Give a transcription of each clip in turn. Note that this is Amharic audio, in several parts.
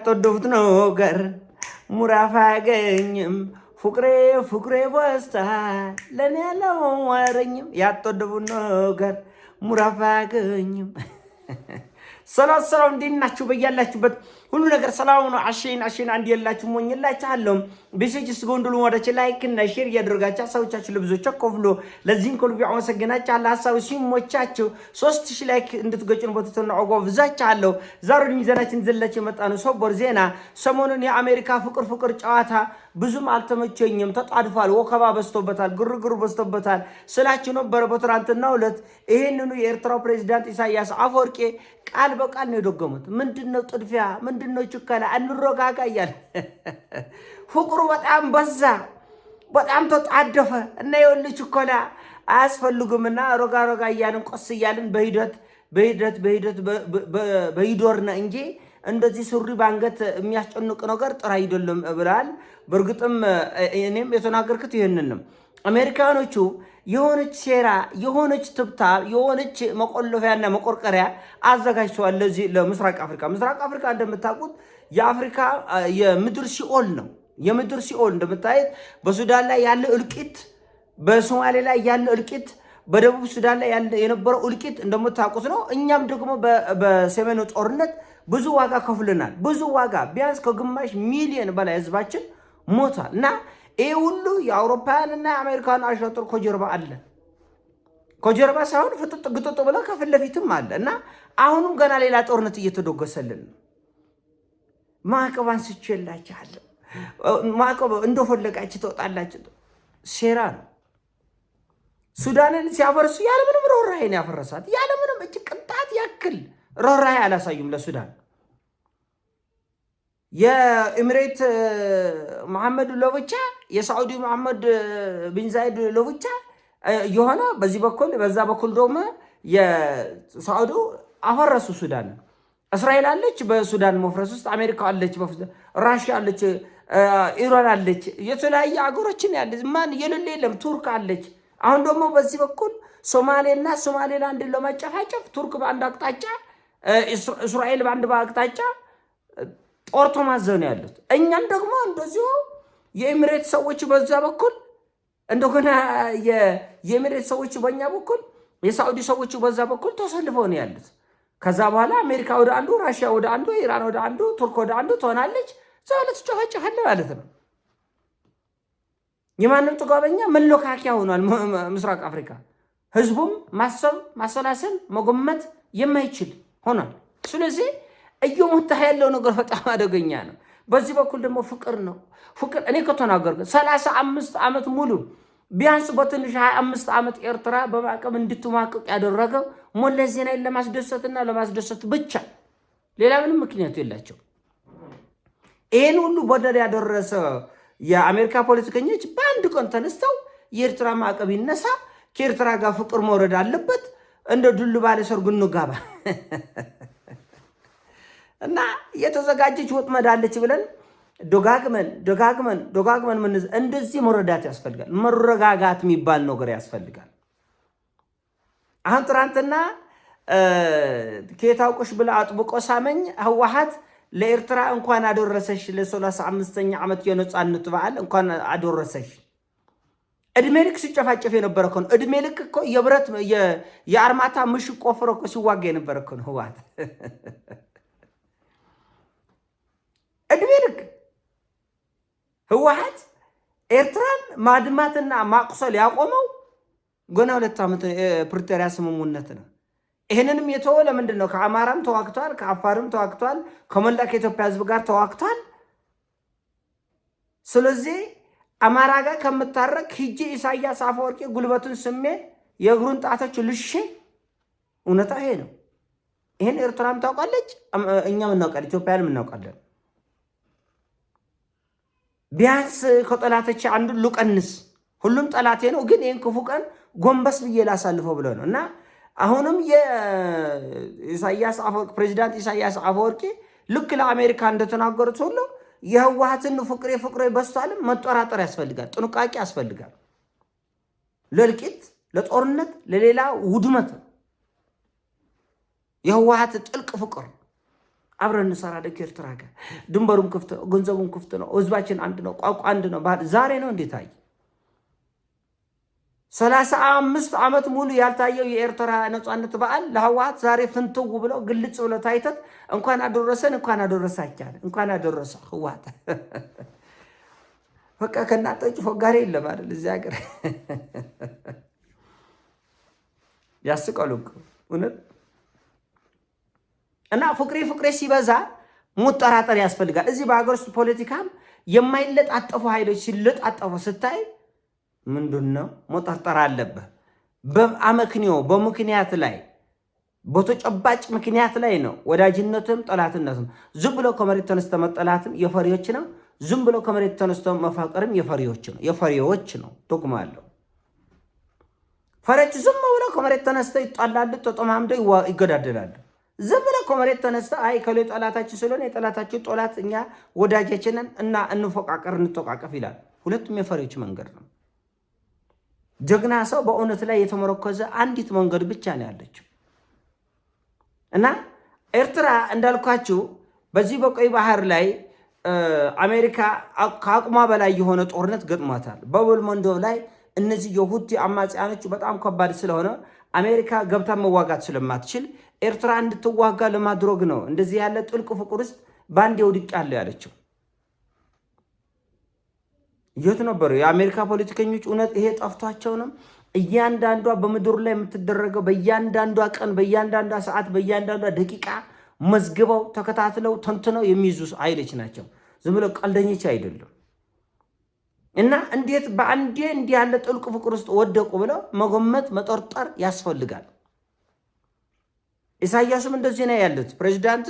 ያጠደፉት ነገር ሙራፍ አያገኝም ፍቅሬ በስታ ለኔ ያለው ወረኝም ያጠደፉት ነገር ሙራፍ አያገኝም ሰላም እንዲናችሁ በያላችሁበት ሁሉ ነገር ሰላም ነው አሽን አንድ የላችሁ ሞኝላችኋለሁ በሲጂስ ጎንዶሉ ወደች ላይክ እና ሼር ያደርጋችሁ ሰዎቻችሁ ለብዙዎች ኮፍሎ ለዚህን ኮልቢ አመሰግናችሁ አላህ ሐሳብ ሲሞቻችሁ 3000 ላይክ እንድትገጩን ቦታውን አጓብዛችኋለሁ ዛሬ ሚዛናችን ዘላችሁ መጣነው ሶበር ዜና ሰሞኑን የአሜሪካ ፍቅር ጨዋታ ብዙም አልተመቸኝም ተጣድፋል ወከባ በስቶበታል ግርግር በስቶበታል ስላችሁ ነበር በትራንትናው ዕለት ይሄንኑ የኤርትራው ፕሬዝዳንት ኢሳያስ አፈወርቂ ቃል በቃል ነው የደገሙት ምንድነው ጥድፊያ ምንድነው ችከላ አንሮጋጋ ይያል ፍቅሩ በጣም በዛ በጣም ተጣደፈ እና ይወል ችከላ አያስፈልጉምና ሮጋ ይያልን ቆስ ይያልን በሂደርና እንጂ እንደዚህ ሱሪ ባንገት የሚያስጨንቅ ነገር ጥራ አይደለም ብላል በርግጥም እኔም የተናገርኩት ይሄንን ነው አሜሪካኖቹ የሆነች ሴራ የሆነች ትብታብ የሆነች መቆለፊያና መቆርቀሪያ አዘጋጅተዋል ለዚህ ለምስራቅ አፍሪካ እንደምታውቁት የአፍሪካ የምድር ሲኦል ነው የምድር ሲኦል እንደምታዩት በሱዳን ላይ ያለ እልቂት በሶማሌ ላይ ያለ እልቂት በደቡብ ሱዳን ላይ ያለ የነበረው እልቂት እንደምታውቁት ነው እኛም ደግሞ በሰሜኑ ጦርነት ብዙ ዋጋ ከፍለናል ብዙ ዋጋ ቢያንስ ከግማሽ ሚሊዮን በላይ ህዝባችን ሞቷል እና ይሄ ሁሉ የአውሮፓውያንና የአሜሪካን አሻጥር ኮጀርባ አለ ኮጀርባ ሳይሆን ፍጥጥ ግጥጥ ብለ ከፊት ለፊትም አለ እና አሁንም ገና ሌላ ጦርነት እየተደገሰልን ማዕቀብ አንስቼላችኋለሁ ማዕቀብ እንደፈለጋችሁ ተወጣላችሁ ሴራ ነው ሱዳንን ሲያፈርሱ ያለምንም ሮራይ ነው ያፈረሳት ያለምንም እጅ ቅንጣት ያክል ሮራይ አላሳዩም ለሱዳን የኢሚሬት መሐመድ ሎብቻ የሳዑዲ መሐመድ ቢን ዛይድ ሎብቻ የሆነ በዚህ በኩል በዛ በኩል ደግሞ የሳዑዲ አፈረሱ ሱዳን እስራኤል አለች በሱዳን መፍረስ ውስጥ አሜሪካ አለች ራሽያ አለች ኢራን አለች የተለያየ አገሮችን ያለ ማን የሌለ የለም ቱርክ አለች አሁን ደግሞ በዚህ በኩል ሶማሌና ሶማሌላንድ ለማጨፋጨፍ ቱርክ በአንድ አቅጣጫ እስራኤል በአንድ አቅጣጫ ጦርቶ ማዘን ያሉት እኛም ደግሞ እንደዚሁ የኢሚሬት ሰዎች በዛ በኩል እንደሆነ የኢሚሬት ሰዎች በእኛ በኩል የሳዑዲ ሰዎች በዛ በኩል ተሰልፈው ነው ያሉት ከዛ በኋላ አሜሪካ ወደ አንዱ ራሽያ ወደ አንዱ ኢራን ወደ አንዱ ቱርክ ወደ አንዱ ትሆናለች ዛለት ጨፈጨፈለ ማለት ነው የማንም ጥጋበኛ መለካኪያ ሆኗል ምስራቅ አፍሪካ ህዝቡም ማሰብ ማሰላሰል መገመት የማይችል ሆኗል ስለዚህ እየሞታ ያለው ነገር በጣም አደገኛ ነው በዚህ በኩል ደግሞ ፍቅር ነው ፍቅር እኔ ከተናገርኩ 35 ዓመት ሙሉ ቢያንስ በትንሽ 25 ዓመት ኤርትራ በማዕቀብ እንድትማቀቅ ያደረገው ሞለስ ዜናዊን ለማስደሰት ብቻ ሌላ ምንም ምክንያት የላቸው ይሄን ሁሉ በደል ያደረሰ የአሜሪካ ፖለቲከኞች በአንድ ቀን ተነስተው የኤርትራ ማዕቀብ ይነሳ ከኤርትራ ጋር ፍቅር መውረድ አለበት እንደ ዱል ባለ ሰርጉ እንጋባ እና የተዘጋጀች ወጥመድ አለች ብለን ደጋግመን ምን እንደዚህ መረዳት ያስፈልጋል መረጋጋት የሚባል ነገር ያስፈልጋል አሁን ትራንትና ከታውቁሽ ብላ አጥብቆ ሳመኝ ህወሓት ለኤርትራ እንኳን አደረሰሽ ለ35ኛ ዓመት የነጻነት በዓል እንኳን አደረሰሽ እድሜልክ ሲጨፋጨፍ የነበረ እኮ ነው እድሜልክ እኮ የብረት የአርማታ ምሽ ቆፍሮ እኮ ሲዋጋ የነበረ እኮ ነው ህወሓት እድሜልክ ህወሓት ኤርትራን ማድማትና ማቁሰል ያቆመው ገና 2 ዓመት ፕሪቶሪያ ስምምነት ነው ይሄንንም የተወ ለምንድን ነው ከአማራም ተዋክቷል ከአፋርም ተዋክቷል ከመላ ከኢትዮጵያ ህዝብ ጋር ተዋክቷል ስለዚህ አማራ ጋር ከምታረክ ሂጂ ኢሳያስ አፈወርቂ ጉልበቱን ስሜ የእግሩን ጣቶች ልሼ እውነታ ይሄ ነው ይሄን ኤርትራም ታውቃለች እኛም እናውቃለን ኢትዮጵያንም እናውቃለን ቢያንስ ከጠላቶች አንዱ ልቀንስ ሁሉም ጠላቴ ነው ግን ይሄን ክፉ ቀን ጎንበስ ብዬ ላሳልፈው ብለው ነውና አሁንም የኢሳያስ አፈወርቂ ፕሬዝዳንት ኢሳያስ አፈወርቂ ልክ ለአሜሪካ እንደተናገሩት ሁሉ የህወሓትን ፍቅሬ በስቷል መጠራጠር ያስፈልጋል ጥንቃቄ ያስፈልጋል ለልቂት ለጦርነት ለሌላ ውድመት የህወሓት ጥልቅ ፍቅር አብረን እንሰራለን ከኤርትራ ጋር። ድንበሩም ክፍት ነው፣ ገንዘቡም ክፍት ነው፣ ህዝባችን አንድ ነው፣ ቋንቋ አንድ ነው። ዛሬ ነው እንዴት አይ 35 ዓመት ሙሉ ያልታየው የኤርትራ ነጻነት በዓል ለህወሓት ዛሬ ፍንትው ብሎ ግልጽ ብሎ ታይተት እንኳን አደረሰን እንኳን አደረሳቻለ እንኳን አደረሰ ህወሓት። በቃ ከናጠጭ ፎጋሪ የለም አይደል እዚህ ሀገር። ያስቀሉ እውነት። እና ፍቅሬ ሲበዛ መጠራጠር ያስፈልጋል። እዚህ በሀገር ውስጥ ፖለቲካም የማይለጣጠፉ ኃይሎች ሲለጣጠፉ ስታይ ምንድነው መጠርጠር አለብህ። በአመክንዮ በምክንያት ላይ በተጨባጭ ምክንያት ላይ ነው ወዳጅነትም ጠላትነትም። ዝም ብሎ ከመሬት ተነስተ መጠላትም የፈሪዎች ነው። ዝም ብሎ ከመሬት ተነስተ መፋቀርም የፈሪዎች ነው። ጥቅም አለው። ፈሪዎች ዝም ብሎ ከመሬት ተነስተ ይጣላሉ፣ ተጠማምደው ይገዳደላሉ። ዝም ብሎ ከመሬት ተነስተ አይ ከሌ ጠላታችን ስለሆነ የጠላታችን ጠላት እኛ ወዳጃችንን እና እንፎቃቀር እንተቃቀፍ ይላል። ሁለቱም የፈሪዎች መንገድ ነው። ጀግና ሰው በእውነት ላይ የተመረኮዘ አንዲት መንገድ ብቻ ነው ያለችው። እና ኤርትራ እንዳልኳችሁ በዚህ በቀይ ባህር ላይ አሜሪካ ከአቅሟ በላይ የሆነ ጦርነት ገጥሟታል። በባብ መንደብ ላይ እነዚህ የሁቲ አማጽያኖች በጣም ከባድ ስለሆነ አሜሪካ ገብታ መዋጋት ስለማትችል ኤርትራ እንድትዋጋ ለማድረግ ነው እንደዚህ ያለ ጥልቅ ፍቅር ውስጥ ባንዴ ወድቅ ያለችው። የት ነበሩ የአሜሪካ ፖለቲከኞች? እውነት ይሄ ጠፍቷቸው ነው? እያንዳንዷ በምድሩ ላይ የምትደረገው በእያንዳንዷ ቀን፣ በእያንዳንዷ ሰዓት፣ በእያንዳንዷ ደቂቃ መዝግበው ተከታትለው ተንትነው የሚይዙ ኃይሎች ናቸው። ዝም ብለው ቀልደኞች አይደሉም። እና እንዴት በአንዴ እንዲህ ያለ ጥልቅ ፍቅር ውስጥ ወደቁ ብለው መገመት መጠርጠር ያስፈልጋል። ኢሳያስም እንደዚህ ነው ያሉት ፕሬዚዳንት።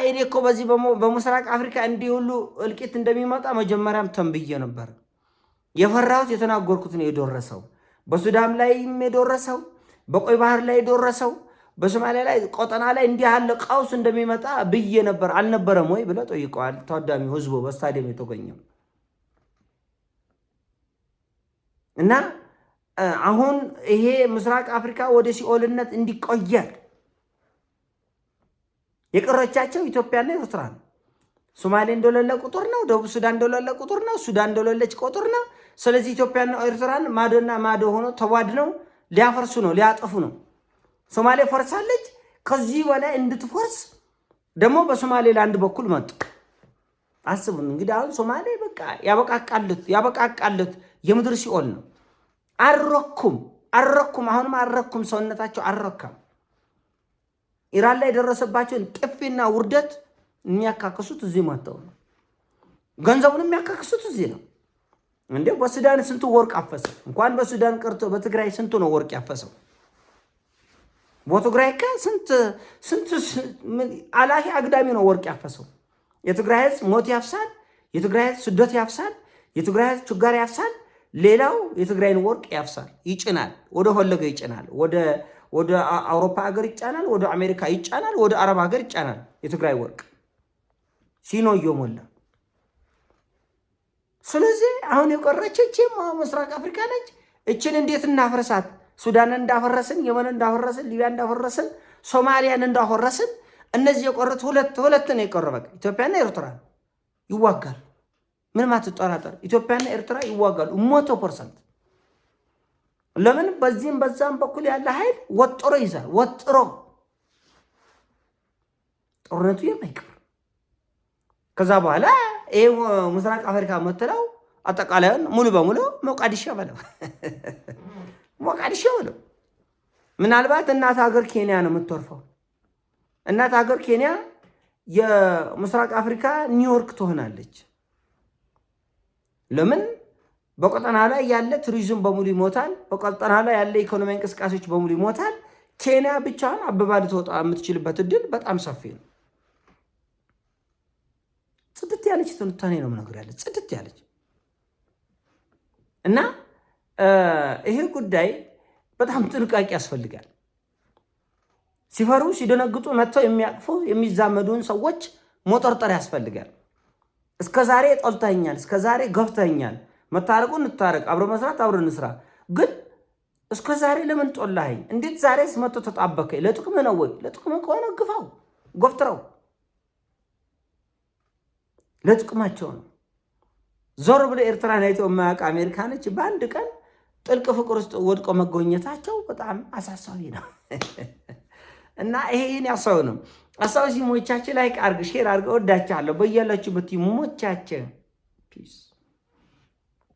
እኔ እኮ በዚህ በምስራቅ አፍሪካ እንዲህ ሁሉ እልቂት እንደሚመጣ መጀመሪያም ተንብዬ ነበር። የፈራሁት የተናገርኩት ነው የደረሰው። በሱዳን ላይም የደረሰው፣ በቀይ ባህር ላይ የደረሰው፣ በሶማሊያ ላይ ቀጠና ላይ እንዲህ ያለ ቀውስ እንደሚመጣ ብዬ ነበር አልነበረም ወይ ብለው ጠይቀዋል። ታዳሚው ህዝቡ በስታዲየም የተገኘው እና አሁን ይሄ ምስራቅ አፍሪካ ወደ ሲኦልነት እንዲቆየር የቀረቻቸው ኢትዮጵያና ኤርትራ ነው። ሶማሌ እንደሌለ ቁጥር ነው። ደቡብ ሱዳን እንደሌለ ቁጥር ነው። ሱዳን እንደሌለች ቁጥር ነው። ስለዚህ ኢትዮጵያና ኤርትራን ማዶና ማዶ ሆኖ ተዋድነው ሊያፈርሱ ነው፣ ሊያጠፉ ነው። ሶማሌ ፈርሳለች። ከዚህ በላይ እንድትፈርስ ደግሞ በሶማሌላንድ በኩል መጡ። አስቡን እንግዲህ አሁን ሶማሌ በቃ ያበቃቃለት የምድር ሲኦል ነው። አረኩም አሁንም አረኩም፣ ሰውነታቸው አረካም። ኢራን ላይ የደረሰባቸውን ጥፊና ውርደት የሚያካክሱት እዚህ መጥተው ነው። ገንዘቡን የሚያካክሱት እዚህ ነው። እንዴ በሱዳን ስንቱ ወርቅ አፈሰ። እንኳን በሱዳን ቀርቶ በትግራይ ስንቱ ነው ወርቅ ያፈሰው። በትግራይ ስንት አላፊ አግዳሚ ነው ወርቅ ያፈሰው። የትግራይ ህዝብ ሞት ያፍሳል። የትግራይ ህዝብ ስደት ያፍሳል። የትግራይ ህዝብ ችጋር ያፍሳል። ሌላው የትግራይን ወርቅ ያፍሳል፣ ይጭናል፣ ወደ ፈለገ ይጭናል። ወደ አውሮፓ ሀገር ይጫናል፣ ወደ አሜሪካ ይጫናል፣ ወደ አረብ ሀገር ይጫናል። የትግራይ ወርቅ ሲኖ እየሞላ ስለዚህ አሁን የቀረችው ምስራቅ አፍሪካ ነች። እችን እንዴት እናፈርሳት? ሱዳንን እንዳፈረስን፣ የመን እንዳፈረስን፣ ሊቢያ እንዳፈረስን፣ ሶማሊያን እንዳፈረስን እነዚህ የቆሩት ሁለት ነው የቀረ። በቃ ኢትዮጵያና ኤርትራ ይዋጋሉ። ምንም አትጠራጠር። ኢትዮጵያና ኤርትራ ይዋጋሉ 100%። ለምን? በዚህም በዛም በኩል ያለ ኃይል ወጥሮ ይዛል። ወጥሮ ጦርነቱ የማይቀር ከዛ በኋላ ይሄ ምስራቅ አፍሪካ መተላው አጠቃላይ ሙሉ በሙሉ ሞቃዲሾ በለው ሞቃዲሾ በለው። ምናልባት እናት ሀገር ኬንያ ነው የምትወርፈው። እናት ሀገር ኬንያ የምስራቅ አፍሪካ ኒውዮርክ ትሆናለች። ለምን? በቀጠና ላይ ያለ ቱሪዝም በሙሉ ይሞታል። በቀጠና ላይ ያለ ኢኮኖሚ እንቅስቃሴዎች በሙሉ ይሞታል። ኬንያ ብቻዋን አበባ ልትወጣ የምትችልበት እድል በጣም ሰፊ ነው። ጽድት ያለች ትንታኔ ነው ነገር ያለ ጽድት ያለች እና ይሄ ጉዳይ በጣም ጥንቃቄ ያስፈልጋል። ሲፈሩ ሲደነግጡ መጥተው የሚያቅፉ የሚዛመዱን ሰዎች መጠርጠር ያስፈልጋል። እስከዛሬ ጠልተኛል፣ እስከዛሬ ገፍተኛል፣ መታረቁ እንታረቅ፣ አብሮ መስራት አብሮ እንስራ። ግን እስከዛሬ ለምን ጦላኸኝ? እንዴት ዛሬስ መጥቶ ተጣበከኝ? ለጥቅም ነው ወይ? ለጥቅም ከሆነ ግፋው፣ ጎፍትረው። ለጥቅማቸው ነው። ዞር ብሎ ኤርትራን አይተው የማያውቅ አሜሪካኖች በአንድ ቀን ጥልቅ ፍቅር ውስጥ ወድቆ መጎኘታቸው በጣም አሳሳቢ ነው። እና ይሄን ያሰው ነው። አሳው ሲሞቻችን ላይ አርግ ሼር አርገ ወዳቻለሁ። በያላችሁበት ይሞቻችን ፒስ